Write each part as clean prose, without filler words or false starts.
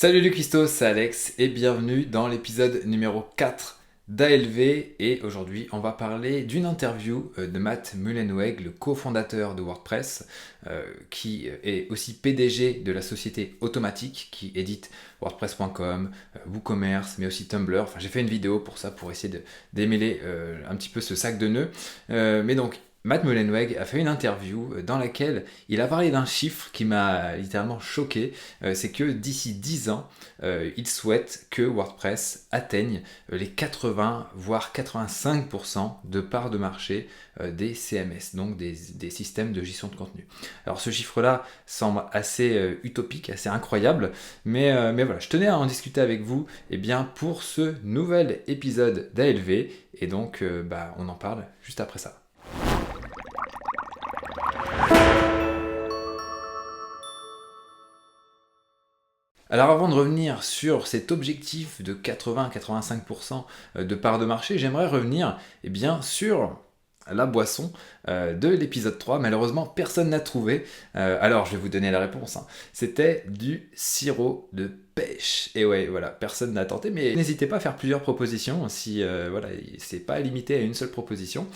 Salut les Christos, c'est Alex et bienvenue dans l'épisode numéro 4 d'ALV. Et aujourd'hui, on va parler d'une interview de Matt Mullenweg, le cofondateur de WordPress, qui est aussi PDG de la société Automattic qui édite WordPress.com, WooCommerce, mais aussi Tumblr. Enfin, j'ai fait une vidéo pour ça, pour essayer de démêler un petit peu ce sac de nœuds. Mais donc, Matt Mullenweg a fait une interview dans laquelle il a parlé d'un chiffre qui m'a littéralement choqué. C'est que d'ici 10 ans, il souhaite que WordPress atteigne les 80 voire 85% de part de marché des CMS, donc des systèmes de gestion de contenu. Alors ce chiffre-là semble assez utopique, assez incroyable, mais voilà, je tenais à en discuter avec vous pour ce nouvel épisode d'ALV, et donc on en parle juste après ça. Alors avant de revenir sur cet objectif de 80-85% de part de marché, j'aimerais revenir sur la boisson de l'épisode 3. Malheureusement, personne n'a trouvé. Alors je vais vous donner la réponse. C'était du sirop de pêche. Et ouais, voilà, personne n'a tenté, mais n'hésitez pas à faire plusieurs propositions si c'est pas limité à une seule proposition.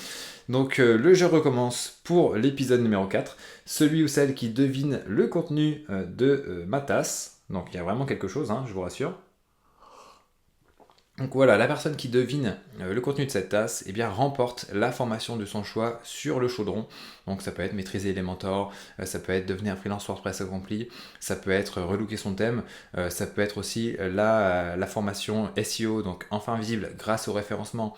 Donc le jeu recommence pour l'épisode numéro 4. Celui ou celle qui devine le contenu de ma tasse. Donc il y a vraiment quelque chose, je vous rassure. Donc voilà, la personne qui devine le contenu de cette tasse remporte la formation de son choix sur le chaudron. Donc ça peut être maîtriser Elementor, ça peut être devenir freelance WordPress accompli, ça peut être relooker son thème, ça peut être aussi la formation SEO, donc enfin visible grâce au référencement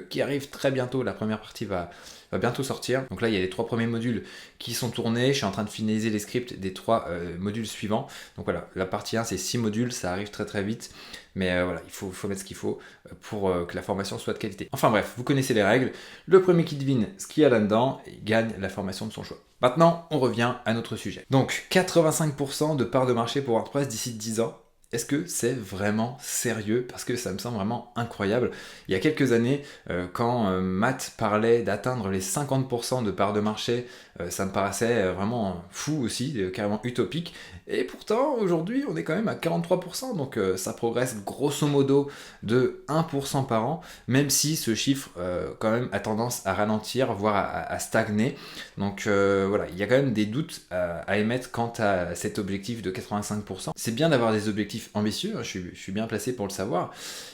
qui arrive très bientôt. La première partie va bientôt sortir. Donc là, il y a les 3 premiers modules qui sont tournés. Je suis en train de finaliser les scripts des 3 modules suivants. Donc voilà, la partie 1, c'est 6 modules, ça arrive très très vite. Mais voilà, il faut mettre ce qu'il faut pour que la formation soit de qualité. Enfin bref, vous connaissez les règles. Le premier qui devine ce qu'il y a là-dedans gagne la formation de son choix. Maintenant, on revient à notre sujet. Donc, 85% de part de marché pour WordPress d'ici 10 ans. Est-ce que c'est vraiment sérieux? Parce que ça me semble vraiment incroyable. Il y a quelques années, quand Matt parlait d'atteindre les 50% de part de marché, ça me paraissait vraiment fou aussi, carrément utopique. Et pourtant, aujourd'hui, on est quand même à 43%, donc ça progresse grosso modo de 1% par an, même si ce chiffre quand même a tendance à ralentir, voire à stagner. Donc voilà, il y a quand même des doutes à émettre quant à cet objectif de 85%. C'est bien d'avoir des objectifs ambitieux, je suis bien placé pour le savoir,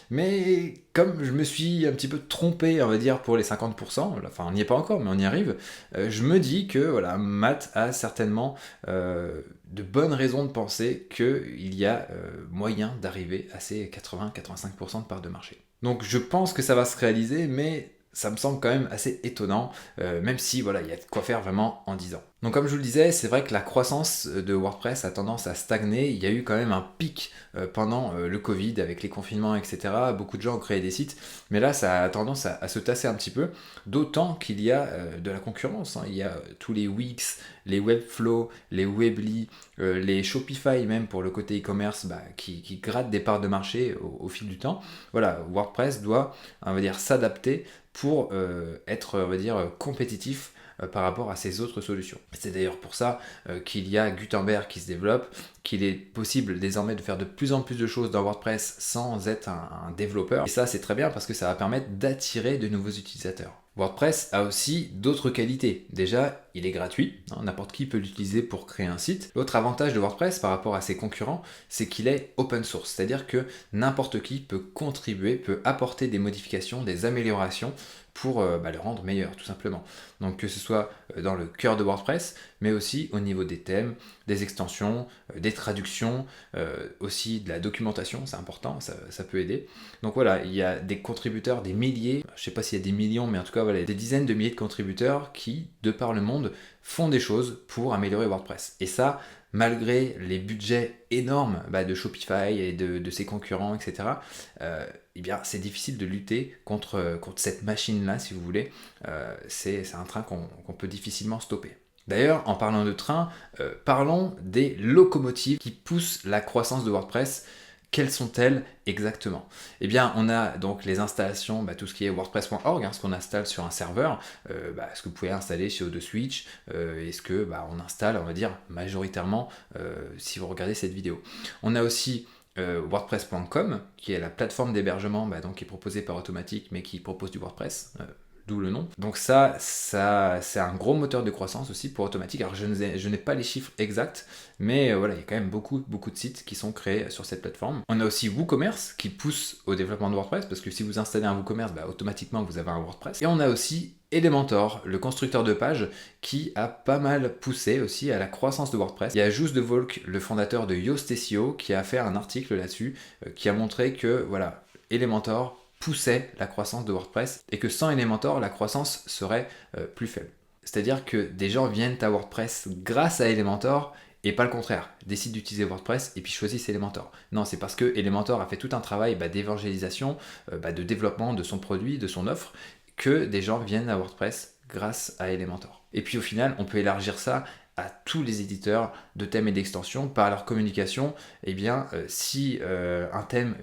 mais comme je me suis un petit peu trompé, on va dire, pour les 50%, enfin on n'y est pas encore, mais on y arrive, je me dis que voilà, Matt a certainement de bonnes raisons de penser qu'il y a moyen d'arriver à ces 80-85% de part de marché. Donc je pense que ça va se réaliser, mais ça me semble quand même assez étonnant, même si voilà, il y a de quoi faire vraiment en 10 ans. Donc comme je vous le disais, c'est vrai que la croissance de WordPress a tendance à stagner. Il y a eu quand même un pic pendant le Covid avec les confinements, etc. Beaucoup de gens ont créé des sites, mais là ça a tendance à se tasser un petit peu, d'autant qu'il y a de la concurrence. Il y a tous les Wix, les Webflow, les Weebly, les Shopify même pour le côté e-commerce qui grattent des parts de marché au fil du temps. Voilà, WordPress doit, on va dire, s'adapter pour être, on va dire, compétitif par rapport à ces autres solutions. C'est d'ailleurs pour ça qu'il y a Gutenberg qui se développe, qu'il est possible désormais de faire de plus en plus de choses dans WordPress sans être un développeur. Et ça, c'est très bien parce que ça va permettre d'attirer de nouveaux utilisateurs. WordPress a aussi d'autres qualités. Déjà, il est gratuit, n'importe qui peut l'utiliser pour créer un site. L'autre avantage de WordPress par rapport à ses concurrents, c'est qu'il est open source, c'est-à-dire que n'importe qui peut contribuer, peut apporter des modifications, des améliorations pour le rendre meilleur, tout simplement. Donc que ce soit dans le cœur de WordPress, mais aussi au niveau des thèmes, des extensions, des traductions, aussi de la documentation, c'est important, ça peut aider. Donc voilà, il y a des contributeurs, des milliers, je ne sais pas s'il y a des millions, mais en tout cas voilà, des dizaines de milliers de contributeurs qui, de par le monde, font des choses pour améliorer WordPress. Et ça, malgré les budgets énormes de Shopify et de ses concurrents, etc., c'est difficile de lutter contre cette machine-là, si vous voulez. C'est un train qu'on peut difficilement stopper. D'ailleurs, en parlant de train, parlons des locomotives qui poussent la croissance de WordPress. Quelles sont-elles exactement? On a donc les installations, tout ce qui est WordPress.org, ce qu'on installe sur un serveur, ce que vous pouvez installer chez O2Switch, et ce que on installe, on va dire, majoritairement, si vous regardez cette vidéo. On a aussi WordPress.com, qui est la plateforme d'hébergement donc, qui est proposée par Automattic, mais qui propose du WordPress, d'où le nom. Donc ça c'est un gros moteur de croissance aussi pour Automattic. Alors je n'ai pas les chiffres exacts, mais voilà, il y a quand même beaucoup de sites qui sont créés sur cette plateforme. On a aussi WooCommerce qui pousse au développement de WordPress, parce que si vous installez un WooCommerce, automatiquement vous avez un WordPress. Et on a aussi Elementor, le constructeur de pages, qui a pas mal poussé aussi à la croissance de WordPress. Il y a Just de Volk, le fondateur de Yoast SEO, qui a fait un article là-dessus, qui a montré que voilà, Elementor poussait la croissance de WordPress et que sans Elementor, la croissance serait plus faible. C'est-à-dire que des gens viennent à WordPress grâce à Elementor et pas le contraire, décident d'utiliser WordPress et puis choisissent Elementor. Non, c'est parce que Elementor a fait tout un travail d'évangélisation, de développement de son produit, de son offre, que des gens viennent à WordPress grâce à Elementor. Et puis au final, on peut élargir ça à tous les éditeurs de thèmes et d'extensions par leur communication. Si un thème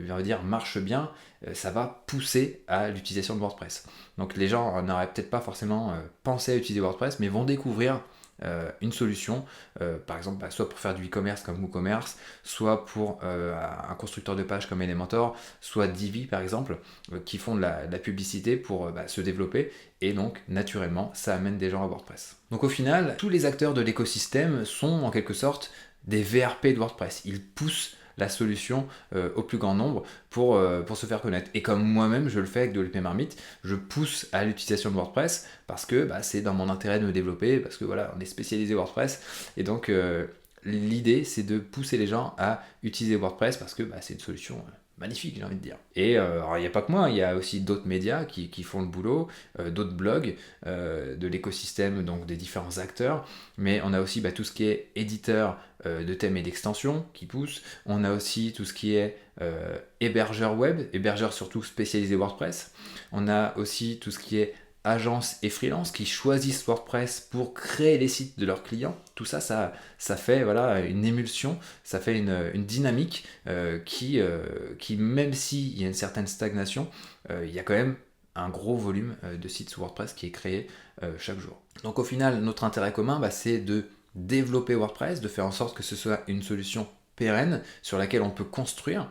marche bien, ça va pousser à l'utilisation de WordPress. Donc les gens n'auraient peut-être pas forcément pensé à utiliser WordPress, mais vont découvrir une solution, par exemple soit pour faire du e-commerce comme WooCommerce, soit pour un constructeur de pages comme Elementor, soit Divi par exemple, qui font de la publicité pour se développer, et donc naturellement ça amène des gens à WordPress. Donc au final, tous les acteurs de l'écosystème sont en quelque sorte des VRP de WordPress. Ils poussent la solution au plus grand nombre pour se faire connaître. Et comme moi-même je le fais avec WP Marmite, je pousse à l'utilisation de WordPress parce que c'est dans mon intérêt de me développer, parce que voilà, on est spécialisé WordPress, et donc l'idée c'est de pousser les gens à utiliser WordPress parce que c'est une solution magnifique, j'ai envie de dire. Et alors il n'y a pas que moi, il y a aussi d'autres médias qui font le boulot, d'autres blogs de l'écosystème, donc des différents acteurs, mais on a aussi tout ce qui est éditeur de thèmes et d'extensions qui pousse. On a aussi tout ce qui est hébergeur web, hébergeur surtout spécialisé WordPress. On a aussi tout ce qui est agences et freelance qui choisissent WordPress pour créer les sites de leurs clients. Tout ça, ça fait une émulsion, ça fait une dynamique qui, même s'il y a une certaine stagnation, il y a quand même un gros volume de sites sous WordPress qui est créé chaque jour. Donc au final, notre intérêt commun, c'est de développer WordPress, de faire en sorte que ce soit une solution pérenne sur laquelle on peut construire,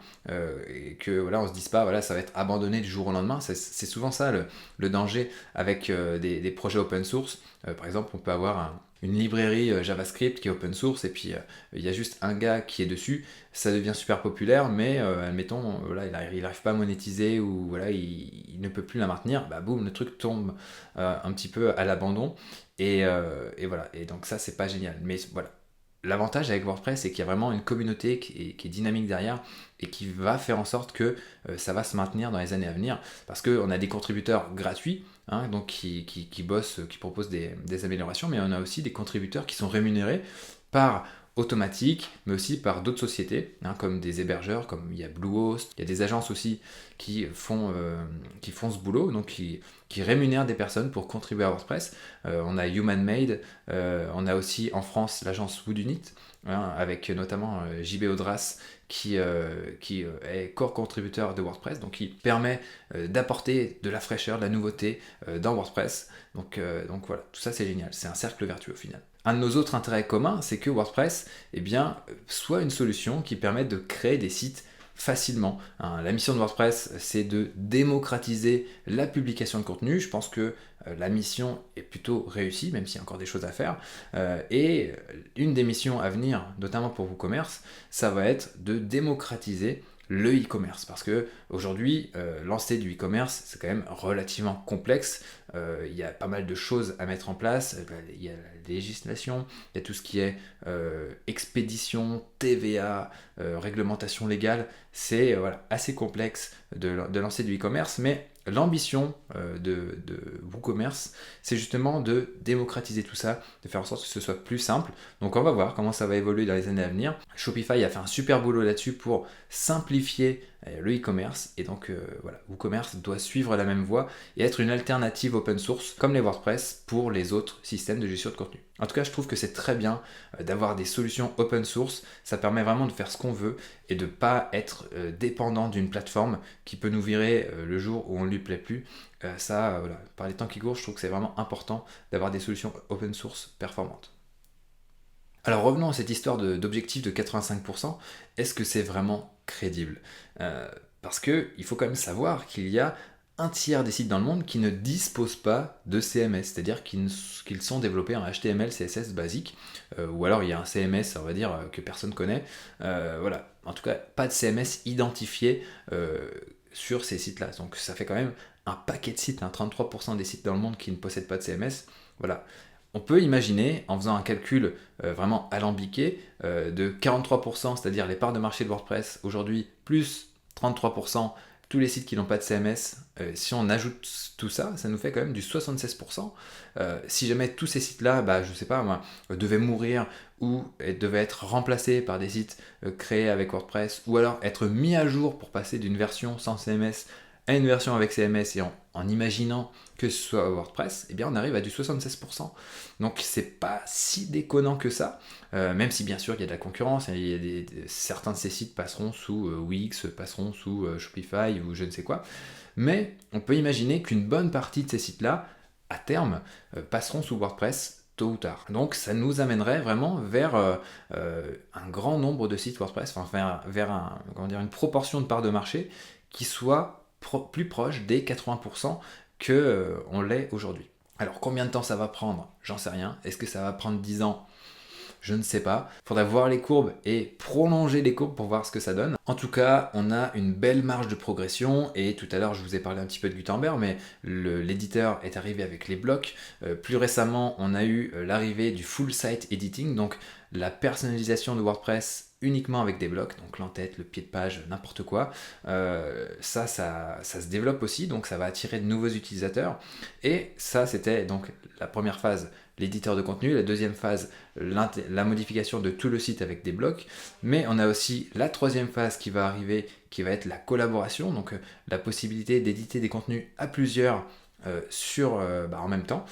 et que on se dise pas ça va être abandonné du jour au lendemain. C'est souvent ça le danger avec des projets open source. Par exemple, on peut avoir une librairie JavaScript qui est open source, et puis il y a juste un gars qui est dessus, ça devient super populaire, mais admettons il n'arrive pas à monétiser, ou il ne peut plus la maintenir, boum, le truc tombe un petit peu à l'abandon, et voilà, et donc ça c'est pas génial. Mais voilà, l'avantage avec WordPress, c'est qu'il y a vraiment une communauté qui est dynamique derrière, et qui va faire en sorte que ça va se maintenir dans les années à venir, parce qu'on a des contributeurs gratuits, donc qui bossent, qui proposent des améliorations, mais on a aussi des contributeurs qui sont rémunérés par Automattic, mais aussi par d'autres sociétés, comme des hébergeurs, comme il y a Bluehost, il y a des agences aussi qui font ce boulot, donc qui rémunèrent des personnes pour contribuer à WordPress. On a HumanMade, on a aussi en France l'agence Woodunit, avec notamment JB Audras qui est core contributeur de WordPress, donc qui permet d'apporter de la fraîcheur, de la nouveauté dans WordPress. Donc voilà, tout ça c'est génial, c'est un cercle vertueux au final. Un de nos autres intérêts communs, c'est que WordPress soit une solution qui permet de créer des sites facilement. La mission de WordPress, c'est de démocratiser la publication de contenu. Je pense que la mission est plutôt réussie, même s'il y a encore des choses à faire. Et une des missions à venir, notamment pour WooCommerce, ça va être de démocratiser le e-commerce, parce que aujourd'hui lancer du e-commerce c'est quand même relativement complexe. Il y a pas mal de choses à mettre en place. Il y a la législation, il y a tout ce qui est expédition, TVA, réglementation légale. C'est assez complexe de lancer du e-commerce, mais l'ambition de WooCommerce, c'est justement de démocratiser tout ça, de faire en sorte que ce soit plus simple. Donc on va voir comment ça va évoluer dans les années à venir. Shopify a fait un super boulot là-dessus pour simplifier le e-commerce, et donc WooCommerce doit suivre la même voie et être une alternative open source comme les WordPress pour les autres systèmes de gestion de contenu. En tout cas, je trouve que c'est très bien d'avoir des solutions open source. Ça permet vraiment de faire ce qu'on veut et de ne pas être dépendant d'une plateforme qui peut nous virer le jour où on ne lui plaît plus. Par les temps qui courent, je trouve que c'est vraiment important d'avoir des solutions open source performantes. Alors revenons à cette histoire d'objectif de 85%, est-ce que c'est vraiment crédible? Parce qu'il faut quand même savoir qu'il y a un tiers des sites dans le monde qui ne disposent pas de CMS, c'est-à-dire qu'ils sont développés en HTML, CSS basique, ou alors il y a un CMS, on va dire, que personne connaît. Voilà, en tout cas, pas de CMS identifié sur ces sites-là. Donc ça fait quand même un paquet de sites, 33% des sites dans le monde qui ne possèdent pas de CMS. Voilà. On peut imaginer, en faisant un calcul vraiment alambiqué, de 43%, c'est-à-dire les parts de marché de WordPress aujourd'hui, plus 33%, tous les sites qui n'ont pas de CMS, si on ajoute tout ça, ça nous fait quand même du 76%. Si jamais tous ces sites-là, je sais pas moi, devaient mourir ou devaient être remplacés par des sites créés avec WordPress, ou alors être mis à jour pour passer d'une version sans CMS à une version avec CMS et en imaginant que ce soit WordPress, eh bien on arrive à du 76%. Donc c'est pas si déconnant que ça, même si bien sûr il y a de la concurrence, et certains de ces sites passeront sous Wix, passeront sous Shopify ou je ne sais quoi, mais on peut imaginer qu'une bonne partie de ces sites-là, à terme, passeront sous WordPress tôt ou tard. Donc ça nous amènerait vraiment vers un grand nombre de sites WordPress, enfin vers une proportion de part de marché qui soit plus proche des 80% que on l'est aujourd'hui. Alors combien de temps ça va prendre? J'en sais rien. Est-ce que ça va prendre 10 ans? Je ne sais pas. Il faudra voir les courbes et prolonger les courbes pour voir ce que ça donne. En tout cas, on a une belle marge de progression et tout à l'heure, je vous ai parlé un petit peu de Gutenberg, mais l'éditeur est arrivé avec les blocs. Plus récemment, on a eu l'arrivée du full site editing, donc la personnalisation de WordPress uniquement avec des blocs, donc l'entête, le pied de page, n'importe quoi. Ça se développe aussi, donc ça va attirer de nouveaux utilisateurs. Et ça, c'était donc la première phase, l'éditeur de contenu. La deuxième phase, la modification de tout le site avec des blocs. Mais on a aussi la troisième phase qui va arriver, qui va être la collaboration, donc la possibilité d'éditer des contenus à plusieurs en même temps,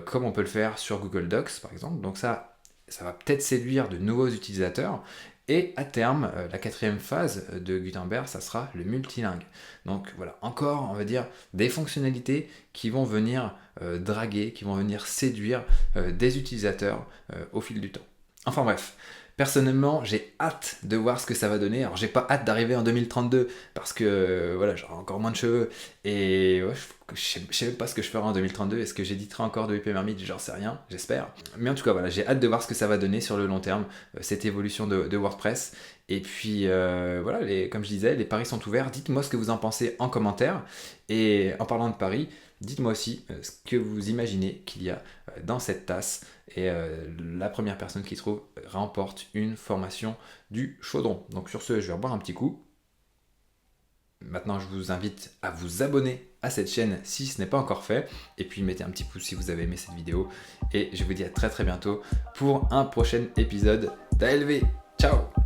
comme on peut le faire sur Google Docs par exemple. Donc ça va peut-être séduire de nouveaux utilisateurs. Et à terme, la quatrième phase de Gutenberg, ça sera le multilingue. Donc voilà, encore, on va dire, des fonctionnalités qui vont venir draguer, qui vont venir séduire des utilisateurs au fil du temps. Enfin bref, personnellement, j'ai hâte de voir ce que ça va donner. Alors j'ai pas hâte d'arriver en 2032 parce que voilà, j'aurai encore moins de cheveux et ouais, je sais même pas ce que je ferai en 2032. Est-ce que j'éditerai encore de WP Mermaid? J'en sais rien, j'espère. Mais en tout cas, voilà, j'ai hâte de voir ce que ça va donner sur le long terme, cette évolution de WordPress. Et puis voilà, comme je disais, les paris sont ouverts. Dites-moi ce que vous en pensez en commentaire. Et en parlant de paris, dites-moi aussi ce que vous imaginez qu'il y a dans cette tasse. Et la première personne qui trouve remporte une formation du chaudron. Donc sur ce, je vais reboire un petit coup. Maintenant, je vous invite à vous abonner à cette chaîne si ce n'est pas encore fait. Et puis, mettez un petit pouce si vous avez aimé cette vidéo. Et je vous dis à très très bientôt pour un prochain épisode d'ALV. Ciao!